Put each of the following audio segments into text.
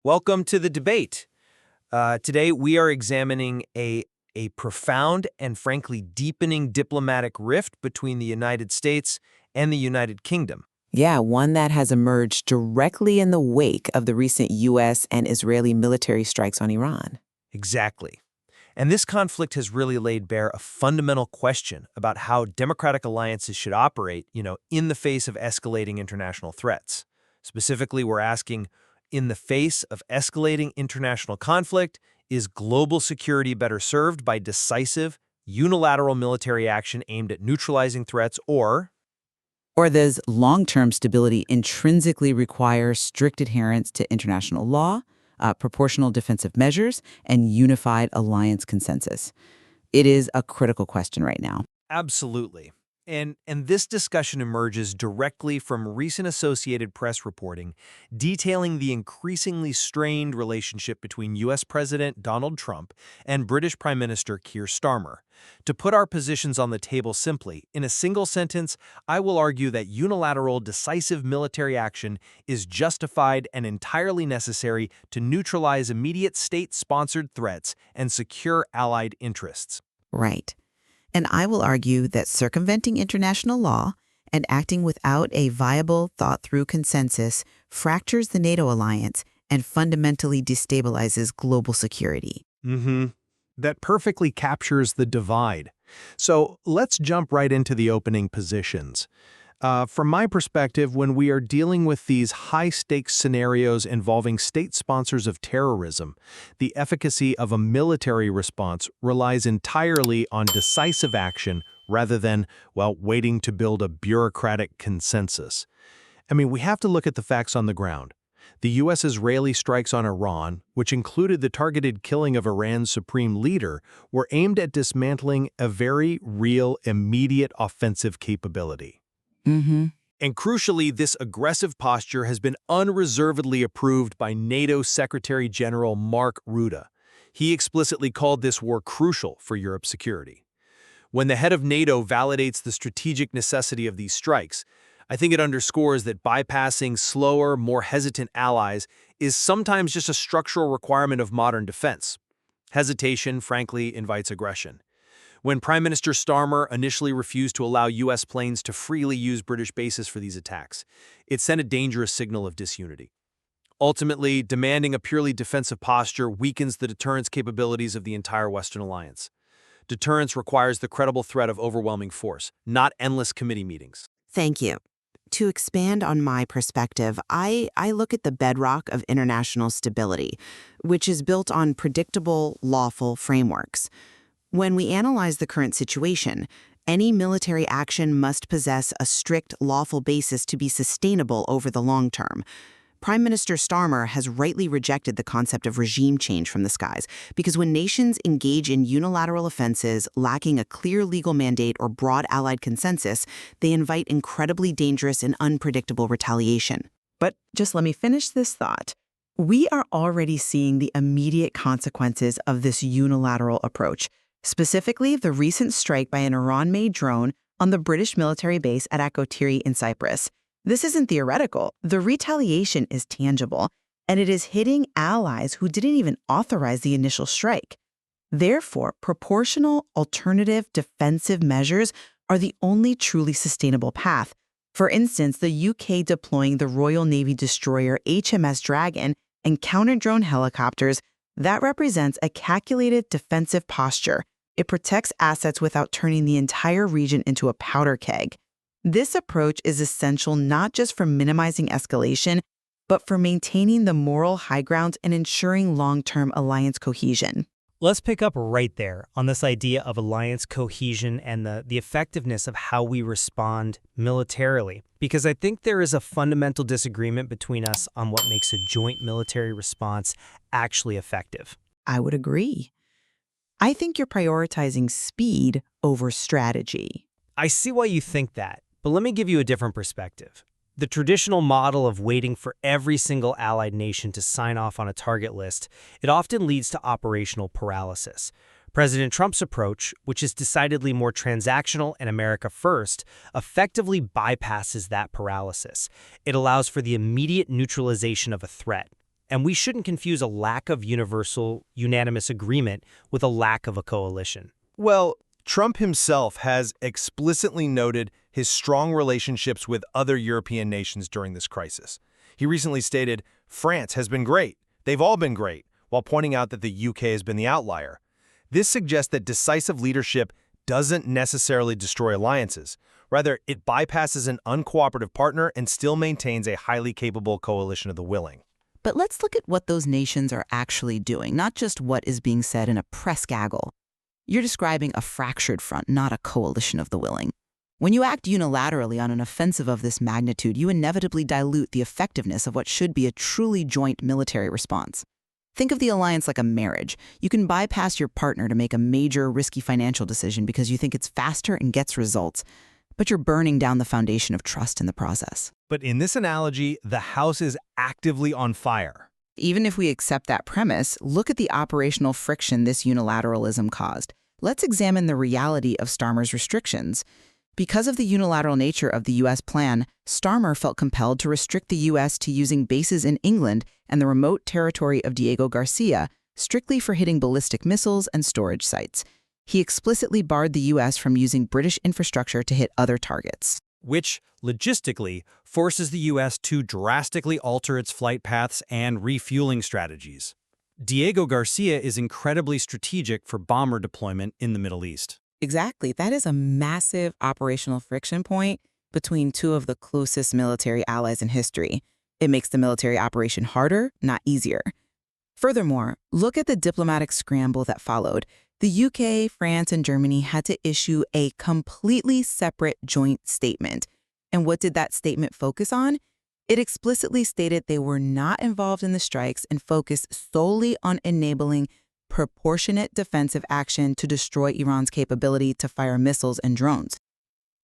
Welcome to the debate. Today, we are examining a profound and frankly deepening diplomatic rift between the United States and the United Kingdom. Yeah, one that has emerged directly in the wake of the recent U.S. and Israeli military strikes on Iran. Exactly. And this conflict has really laid bare a fundamental question about how democratic alliances should operate, in the face of escalating international threats. Specifically, we're asking, in the face of escalating international conflict, is global security better served by decisive, unilateral military action aimed at neutralizing threats, Or does long-term stability intrinsically require strict adherence to international law, proportional defensive measures, and unified alliance consensus? It is a critical question right now. Absolutely. And this discussion emerges directly from recent Associated Press reporting detailing the increasingly strained relationship between U.S. President Donald Trump and British Prime Minister Keir Starmer. To put our positions on the table simply, in a single sentence, I will argue that unilateral, decisive military action is justified and entirely necessary to neutralize immediate state-sponsored threats and secure allied interests. Right. And I will argue that circumventing international law and acting without a viable, thought-through consensus fractures the NATO alliance and fundamentally destabilizes global security. That perfectly captures the divide. So let's jump right into the opening positions. From my perspective, when we are dealing with these high-stakes scenarios involving state sponsors of terrorism, the efficacy of a military response relies entirely on decisive action rather than, waiting to build a bureaucratic consensus. We have to look at the facts on the ground. The U.S.-Israeli strikes on Iran, which included the targeted killing of Iran's supreme leader, were aimed at dismantling a very real, immediate offensive capability. And crucially, this aggressive posture has been unreservedly approved by NATO Secretary General Mark Rutte. He explicitly called this war crucial for Europe's security. When the head of NATO validates the strategic necessity of these strikes, I think it underscores that bypassing slower, more hesitant allies is sometimes just a structural requirement of modern defense. Hesitation, frankly, invites aggression. When Prime Minister Starmer initially refused to allow U.S. planes to freely use British bases for these attacks, it sent a dangerous signal of disunity. Ultimately, demanding a purely defensive posture weakens the deterrence capabilities of the entire Western alliance. Deterrence requires the credible threat of overwhelming force, not endless committee meetings. Thank you. To expand on my perspective, I look at the bedrock of international stability, which is built on predictable, lawful frameworks. When we analyze the current situation, any military action must possess a strict, lawful basis to be sustainable over the long term. Prime Minister Starmer has rightly rejected the concept of regime change from the skies, because when nations engage in unilateral offenses lacking a clear legal mandate or broad allied consensus, they invite incredibly dangerous and unpredictable retaliation. But just let me finish this thought. We are already seeing the immediate consequences of this unilateral approach, specifically the recent strike by an Iran-made drone on the British military base at Akrotiri in Cyprus. This isn't theoretical. The retaliation is tangible, and it is hitting allies who didn't even authorize the initial strike. Therefore, proportional, alternative, defensive measures are the only truly sustainable path. For instance, the UK deploying the Royal Navy destroyer HMS Dragon and counter-drone helicopters, that represents a calculated defensive posture. It protects assets without turning the entire region into a powder keg. This approach is essential not just for minimizing escalation, but for maintaining the moral high ground and ensuring long-term alliance cohesion. Let's pick up right there on this idea of alliance cohesion and the effectiveness of how we respond militarily, because I think there is a fundamental disagreement between us on what makes a joint military response actually effective. I would agree. I think you're prioritizing speed over strategy. I see why you think that, but let me give you a different perspective. The traditional model of waiting for every single allied nation to sign off on a target list, it often leads to operational paralysis. President Trump's approach, which is decidedly more transactional and America first, effectively bypasses that paralysis. It allows for the immediate neutralization of a threat. And we shouldn't confuse a lack of universal, unanimous agreement with a lack of a coalition. Well, Trump himself has explicitly noted his strong relationships with other European nations during this crisis. He recently stated, France has been great. They've all been great, while pointing out that the UK has been the outlier. This suggests that decisive leadership doesn't necessarily destroy alliances. Rather, it bypasses an uncooperative partner and still maintains a highly capable coalition of the willing. But let's look at what those nations are actually doing, not just what is being said in a press gaggle. You're describing a fractured front, not a coalition of the willing. When you act unilaterally on an offensive of this magnitude, you inevitably dilute the effectiveness of what should be a truly joint military response. Think of the alliance like a marriage. You can bypass your partner to make a major, risky financial decision because you think it's faster and gets results, but you're burning down the foundation of trust in the process. But in this analogy, the house is actively on fire. Even if we accept that premise, look at the operational friction this unilateralism caused. Let's examine the reality of Starmer's restrictions. Because of the unilateral nature of the U.S. plan, Starmer felt compelled to restrict the U.S. to using bases in England and the remote territory of Diego Garcia strictly for hitting ballistic missiles and storage sites. He explicitly barred the U.S. from using British infrastructure to hit other targets, which, logistically, forces the U.S. to drastically alter its flight paths and refueling strategies. Diego Garcia is incredibly strategic for bomber deployment in the Middle East. Exactly. That is a massive operational friction point between two of the closest military allies in history. It makes the military operation harder, not easier. Furthermore, look at the diplomatic scramble that followed. The UK, France, and Germany had to issue a completely separate joint statement. And what did that statement focus on? It explicitly stated they were not involved in the strikes and focused solely on enabling proportionate defensive action to destroy Iran's capability to fire missiles and drones.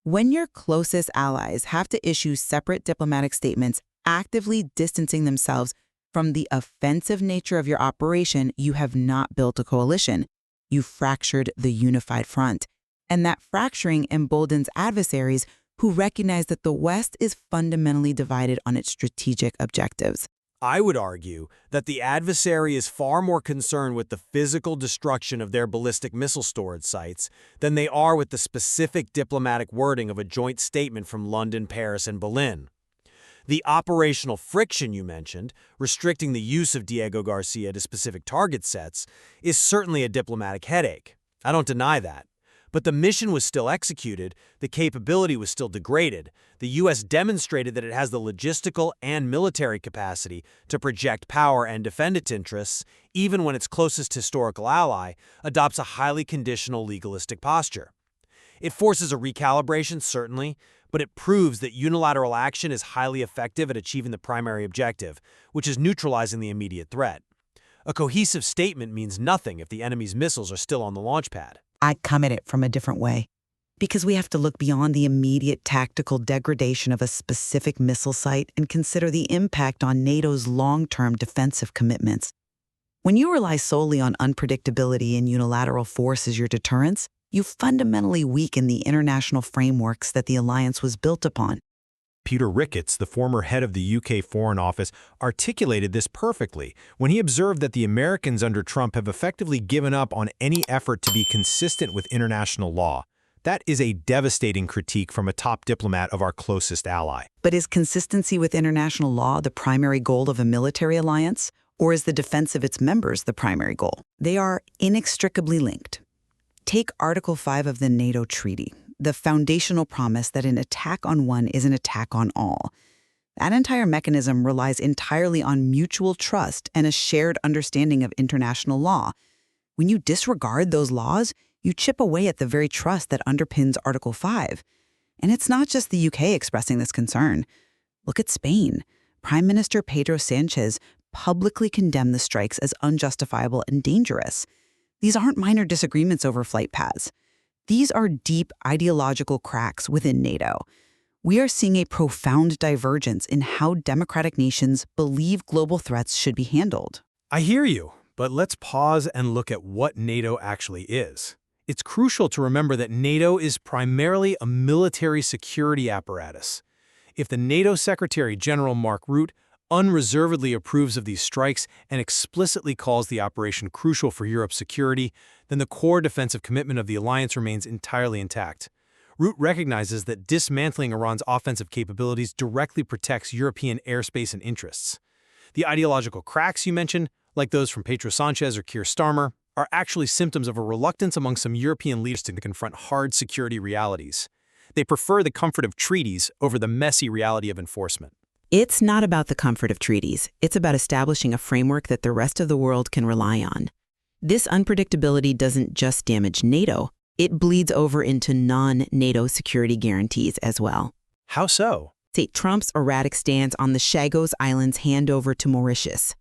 When your closest allies have to issue separate diplomatic statements actively distancing themselves from the offensive nature of your operation, you have not built a coalition. You fractured the unified front. And that fracturing emboldens adversaries who recognize that the West is fundamentally divided on its strategic objectives. I would argue that the adversary is far more concerned with the physical destruction of their ballistic missile storage sites than they are with the specific diplomatic wording of a joint statement from London, Paris, and Berlin. The operational friction you mentioned, restricting the use of Diego Garcia to specific target sets, is certainly a diplomatic headache. I don't deny that. But the mission was still executed, the capability was still degraded. The U.S. demonstrated that it has the logistical and military capacity to project power and defend its interests, even when its closest historical ally adopts a highly conditional legalistic posture. It forces a recalibration, certainly, but it proves that unilateral action is highly effective at achieving the primary objective, which is neutralizing the immediate threat. A cohesive statement means nothing if the enemy's missiles are still on the launch pad. I come at it from a different way. Because we have to look beyond the immediate tactical degradation of a specific missile site and consider the impact on NATO's long-term defensive commitments. When you rely solely on unpredictability and unilateral force as your deterrence, you fundamentally weaken the international frameworks that the alliance was built upon. Peter Ricketts, the former head of the UK Foreign Office, articulated this perfectly when he observed that the Americans under Trump have effectively given up on any effort to be consistent with international law. That is a devastating critique from a top diplomat of our closest ally. But is consistency with international law the primary goal of a military alliance, or is the defense of its members the primary goal? They are inextricably linked. Take Article 5 of the NATO Treaty, the foundational promise that an attack on one is an attack on all. That entire mechanism relies entirely on mutual trust and a shared understanding of international law. When you disregard those laws, you chip away at the very trust that underpins Article 5. And it's not just the UK expressing this concern. Look at Spain. Prime Minister Pedro Sánchez publicly condemned the strikes as unjustifiable and dangerous. These aren't minor disagreements over flight paths. These are deep ideological cracks within NATO. We are seeing a profound divergence in how democratic nations believe global threats should be handled. I hear you, but let's pause and look at what NATO actually is. It's crucial to remember that NATO is primarily a military security apparatus. If the NATO Secretary General Mark Rutte unreservedly approves of these strikes and explicitly calls the operation crucial for Europe's security, then the core defensive commitment of the alliance remains entirely intact. Root recognizes that dismantling Iran's offensive capabilities directly protects European airspace and interests. The ideological cracks you mentioned, like those from Pedro Sanchez or Keir Starmer, are actually symptoms of a reluctance among some European leaders to confront hard security realities. They prefer the comfort of treaties over the messy reality of enforcement. It's not about the comfort of treaties. It's about establishing a framework that the rest of the world can rely on. This unpredictability doesn't just damage NATO, it bleeds over into non-NATO security guarantees as well. How so? Take Trump's erratic stance on the Chagos Islands handover to Mauritius.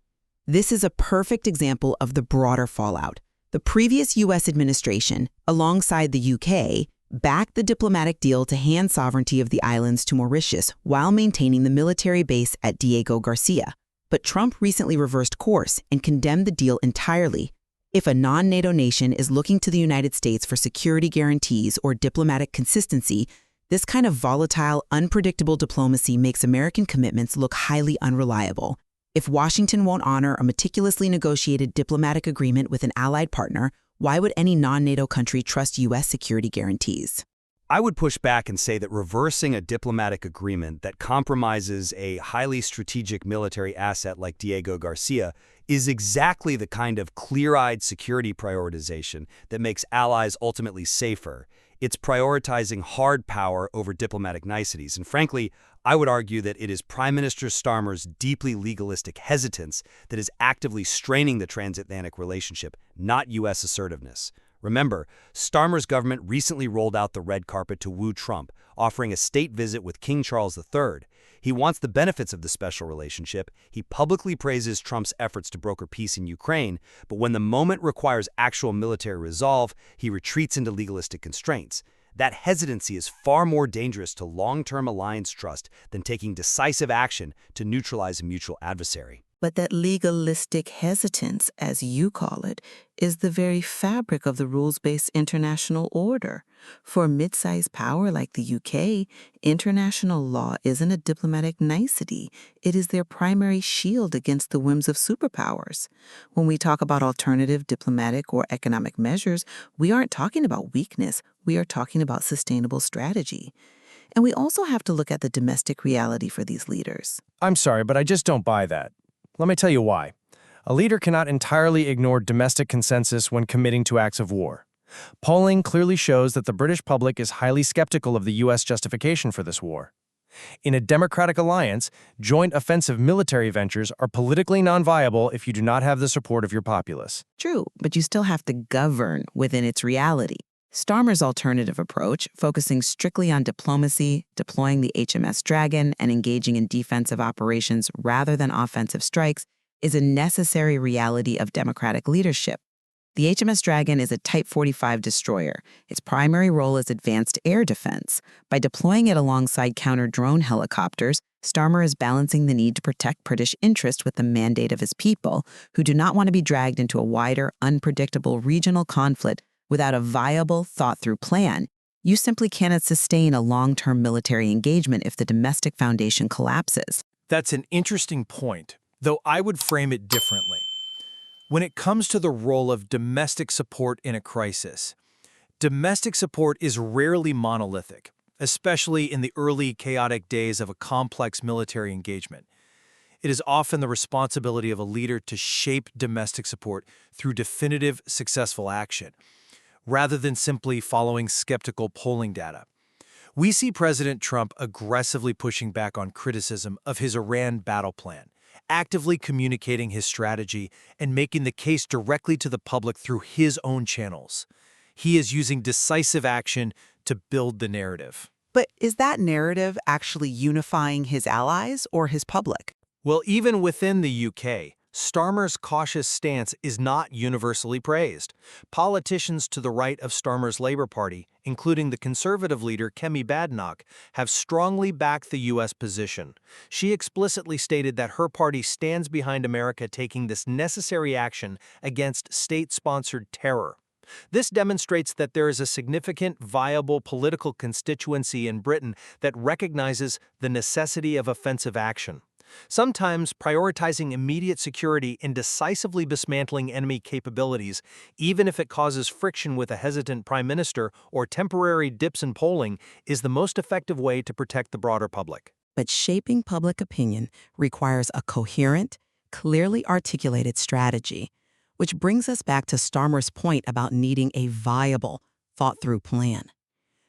This is a perfect example of the broader fallout. The previous U.S. administration, alongside the UK, backed the diplomatic deal to hand sovereignty of the islands to Mauritius while maintaining the military base at Diego Garcia. But Trump recently reversed course and condemned the deal entirely. If a non-NATO nation is looking to the United States for security guarantees or diplomatic consistency, this kind of volatile, unpredictable diplomacy makes American commitments look highly unreliable. If Washington won't honor a meticulously negotiated diplomatic agreement with an allied partner, why would any non-NATO country trust U.S. security guarantees? I would push back and say that reversing a diplomatic agreement that compromises a highly strategic military asset like Diego Garcia is exactly the kind of clear-eyed security prioritization that makes allies ultimately safer. It's prioritizing hard power over diplomatic niceties. And frankly, I would argue that it is Prime Minister Starmer's deeply legalistic hesitance that is actively straining the transatlantic relationship, not U.S. assertiveness. Remember, Starmer's government recently rolled out the red carpet to woo Trump, offering a state visit with King Charles III. He wants the benefits of the special relationship. He publicly praises Trump's efforts to broker peace in Ukraine, but when the moment requires actual military resolve, he retreats into legalistic constraints. That hesitancy is far more dangerous to long-term alliance trust than taking decisive action to neutralize a mutual adversary. But that legalistic hesitance, as you call it, is the very fabric of the rules-based international order. For a mid-sized power like the UK, international law isn't a diplomatic nicety. It is their primary shield against the whims of superpowers. When we talk about alternative diplomatic or economic measures, we aren't talking about weakness. We are talking about sustainable strategy. And we also have to look at the domestic reality for these leaders. I'm sorry, but I just don't buy that. Let me tell you why. A leader cannot entirely ignore domestic consensus when committing to acts of war. Polling clearly shows that the British public is highly skeptical of the U.S. justification for this war. In a democratic alliance, joint offensive military ventures are politically non-viable if you do not have the support of your populace. True, but you still have to govern within its reality. Starmer's alternative approach, focusing strictly on diplomacy, deploying the HMS Dragon, and engaging in defensive operations rather than offensive strikes, is a necessary reality of democratic leadership. The HMS Dragon is a Type 45 destroyer. Its primary role is advanced air defense. By deploying it alongside counter-drone helicopters, Starmer is balancing the need to protect British interest with the mandate of his people, who do not want to be dragged into a wider, unpredictable regional conflict without a viable, thought-through plan. You simply cannot sustain a long-term military engagement if the domestic foundation collapses. That's an interesting point, though I would frame it differently. When it comes to the role of domestic support in a crisis, domestic support is rarely monolithic, especially in the early chaotic days of a complex military engagement. It is often the responsibility of a leader to shape domestic support through definitive, successful action, rather than simply following skeptical polling data. We see President Trump aggressively pushing back on criticism of his Iran battle plan, actively communicating his strategy and making the case directly to the public through his own channels. He is using decisive action to build the narrative. But is that narrative actually unifying his allies or his public? Well, even within the UK, Starmer's cautious stance is not universally praised. Politicians to the right of Starmer's Labour Party, including the Conservative leader Kemi Badenoch, have strongly backed the U.S. position. She explicitly stated that her party stands behind America taking this necessary action against state-sponsored terror. This demonstrates that there is a significant, viable political constituency in Britain that recognizes the necessity of offensive action. sometimes prioritizing immediate security and decisively dismantling enemy capabilities, even if it causes friction with a hesitant prime minister or temporary dips in polling, is the most effective way to protect the broader public. But shaping public opinion requires a coherent, clearly articulated strategy, which brings us back to Starmer's point about needing a viable, thought-through plan.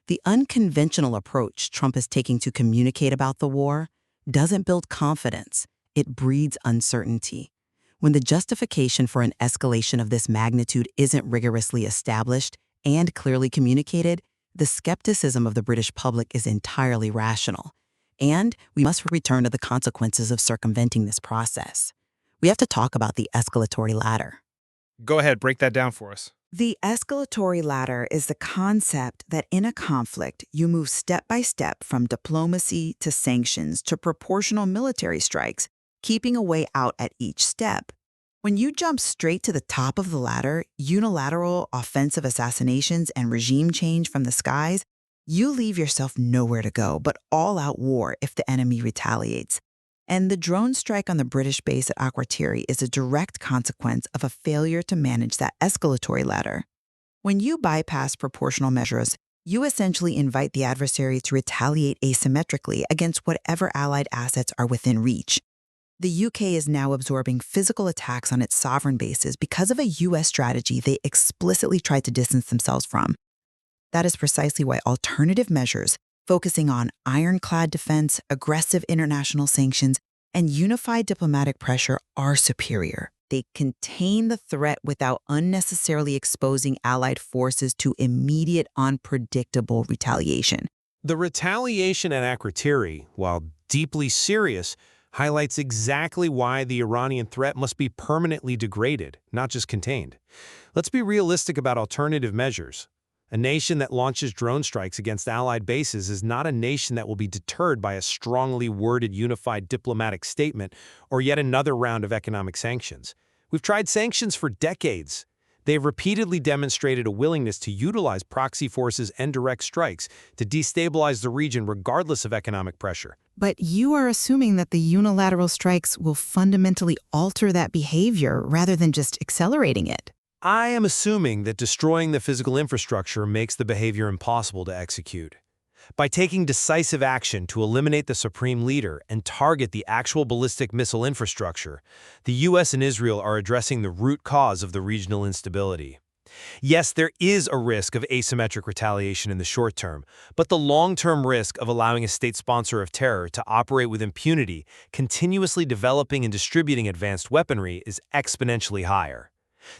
The unconventional approach Trump is taking to communicate about the war doesn't build confidence, it breeds uncertainty. When the justification for an escalation of this magnitude isn't rigorously established and clearly communicated, the skepticism of the British public is entirely rational. And we must return to the consequences of circumventing this process. We have to talk about the escalatory ladder. Go ahead, break that down for us. The escalatory ladder is the concept that in a conflict, you move step by step from diplomacy to sanctions to proportional military strikes, keeping a way out at each step. When you jump straight to the top of the ladder, unilateral offensive assassinations and regime change from the skies, you leave yourself nowhere to go but all-out war if the enemy retaliates. And the drone strike on the British base at Akrotiri is a direct consequence of a failure to manage that escalatory ladder. When you bypass proportional measures, you essentially invite the adversary to retaliate asymmetrically against whatever allied assets are within reach. The UK is now absorbing physical attacks on its sovereign bases because of a US strategy they explicitly tried to distance themselves from. That is precisely why alternative measures, focusing on ironclad defense, aggressive international sanctions, and unified diplomatic pressure are superior. They contain the threat without unnecessarily exposing allied forces to immediate, unpredictable retaliation. The retaliation at Akrotiri, while deeply serious, highlights exactly why the Iranian threat must be permanently degraded, not just contained. Let's be realistic about alternative measures. A nation that launches drone strikes against allied bases is not a nation that will be deterred by a strongly worded unified diplomatic statement or yet another round of economic sanctions. We've tried sanctions for decades. They've repeatedly demonstrated a willingness to utilize proxy forces and direct strikes to destabilize the region regardless of economic pressure. But you are assuming that the unilateral strikes will fundamentally alter that behavior rather than just accelerating it. I am assuming that destroying the physical infrastructure makes the behavior impossible to execute. By taking decisive action to eliminate the supreme leader and target the actual ballistic missile infrastructure, the US and Israel are addressing the root cause of the regional instability. Yes, there is a risk of asymmetric retaliation in the short term, but the long-term risk of allowing a state sponsor of terror to operate with impunity, continuously developing and distributing advanced weaponry, is exponentially higher.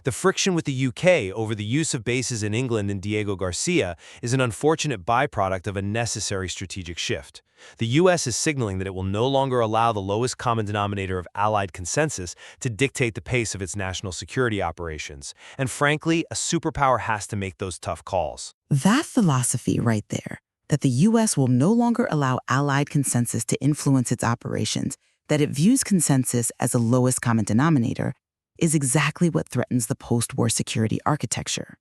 The friction with the UK over the use of bases in England and Diego Garcia is an unfortunate byproduct of a necessary strategic shift. The US is signaling that it will no longer allow the lowest common denominator of Allied consensus to dictate the pace of its national security operations. And frankly, a superpower has to make those tough calls. That philosophy right there, that the US will no longer allow Allied consensus to influence its operations, that it views consensus as a lowest common denominator, is exactly what threatens the post-war security architecture.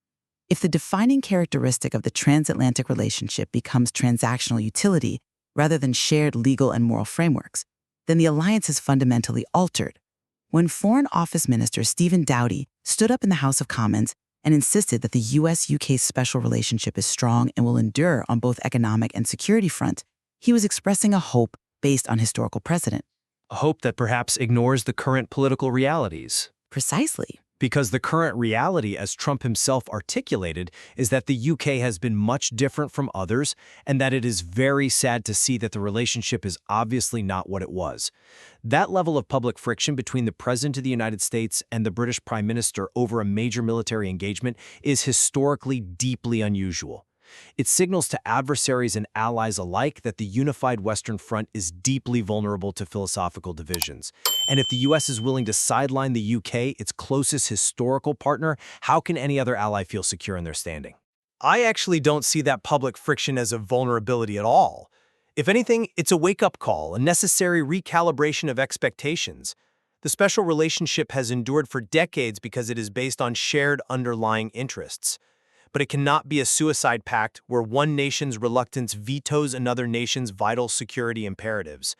If the defining characteristic of the transatlantic relationship becomes transactional utility rather than shared legal and moral frameworks, then the alliance is fundamentally altered. When Foreign Office Minister Stephen Doughty stood up in the House of Commons and insisted that the US-UK special relationship is strong and will endure on both economic and security fronts, he was expressing a hope based on historical precedent. A hope that perhaps ignores the current political realities. Precisely. Because the current reality, as Trump himself articulated, is that the UK has been much different from others, and that it is very sad to see that the relationship is obviously not what it was. That level of public friction between the President of the United States and the British Prime Minister over a major military engagement is historically deeply unusual. It signals to adversaries and allies alike that the unified Western Front is deeply vulnerable to philosophical divisions. And if the US is willing to sideline the UK, its closest historical partner, how can any other ally feel secure in their standing? I actually don't see that public friction as a vulnerability at all. If anything, it's a wake-up call, a necessary recalibration of expectations. The special relationship has endured for decades because it is based on shared underlying interests. But it cannot be a suicide pact where one nation's reluctance vetoes another nation's vital security imperatives.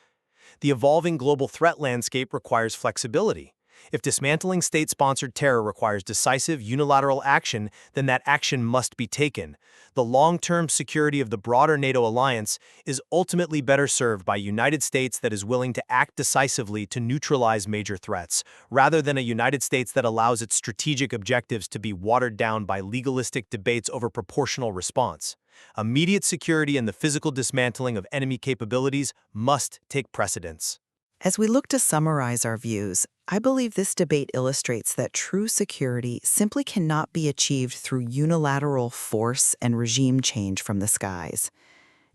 The evolving global threat landscape requires flexibility. If dismantling state-sponsored terror requires decisive unilateral action, then that action must be taken. The long-term security of the broader NATO alliance is ultimately better served by a United States that is willing to act decisively to neutralize major threats, rather than a United States that allows its strategic objectives to be watered down by legalistic debates over proportional response. Immediate security and the physical dismantling of enemy capabilities must take precedence. As we look to summarize our views, I believe this debate illustrates that true security simply cannot be achieved through unilateral force and regime change from the skies.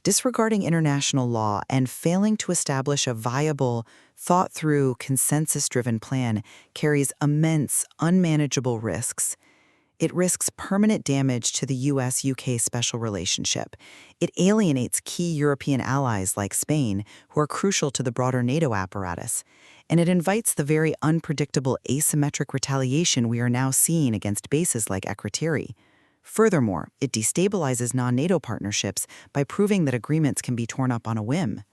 Disregarding international law and failing to establish a viable, thought-through, consensus-driven plan carries immense, unmanageable risks. It risks permanent damage to the U.S.-UK special relationship. It alienates key European allies like Spain, who are crucial to the broader NATO apparatus. And it invites the very unpredictable asymmetric retaliation we are now seeing against bases like Akrotiri. Furthermore, it destabilizes non-NATO partnerships by proving that agreements can be torn up on a whim.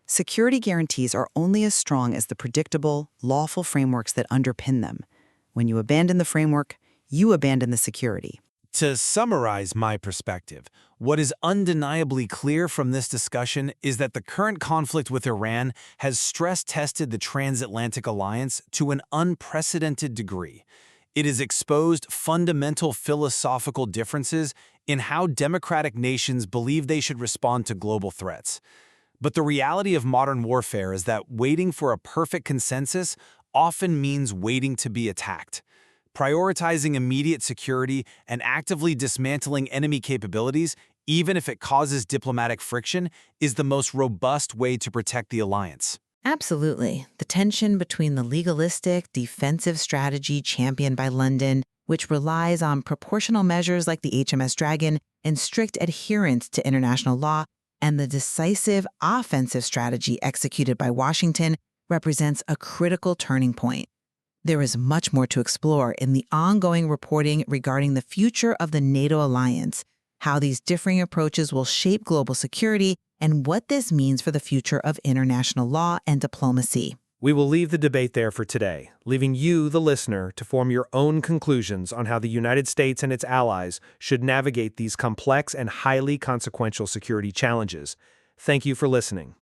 Security guarantees are only as strong as the predictable, lawful frameworks that underpin them. When you abandon the framework, you abandon the security. To summarize my perspective, what is undeniably clear from this discussion is that the current conflict with Iran has stress-tested the transatlantic alliance to an unprecedented degree. It has exposed fundamental philosophical differences in how democratic nations believe they should respond to global threats. But the reality of modern warfare is that waiting for a perfect consensus often means waiting to be attacked. Prioritizing immediate security and actively dismantling enemy capabilities, even if it causes diplomatic friction, is the most robust way to protect the alliance. Absolutely. The tension between the legalistic, defensive strategy championed by London, which relies on proportional measures like the HMS Dragon and strict adherence to international law, and the decisive, offensive strategy executed by Washington, represents a critical turning point. There is much more to explore in the ongoing reporting regarding the future of the NATO alliance, how these differing approaches will shape global security, and what this means for the future of international law and diplomacy. We will leave the debate there for today, leaving you, the listener, to form your own conclusions on how the United States and its allies should navigate these complex and highly consequential security challenges. Thank you for listening.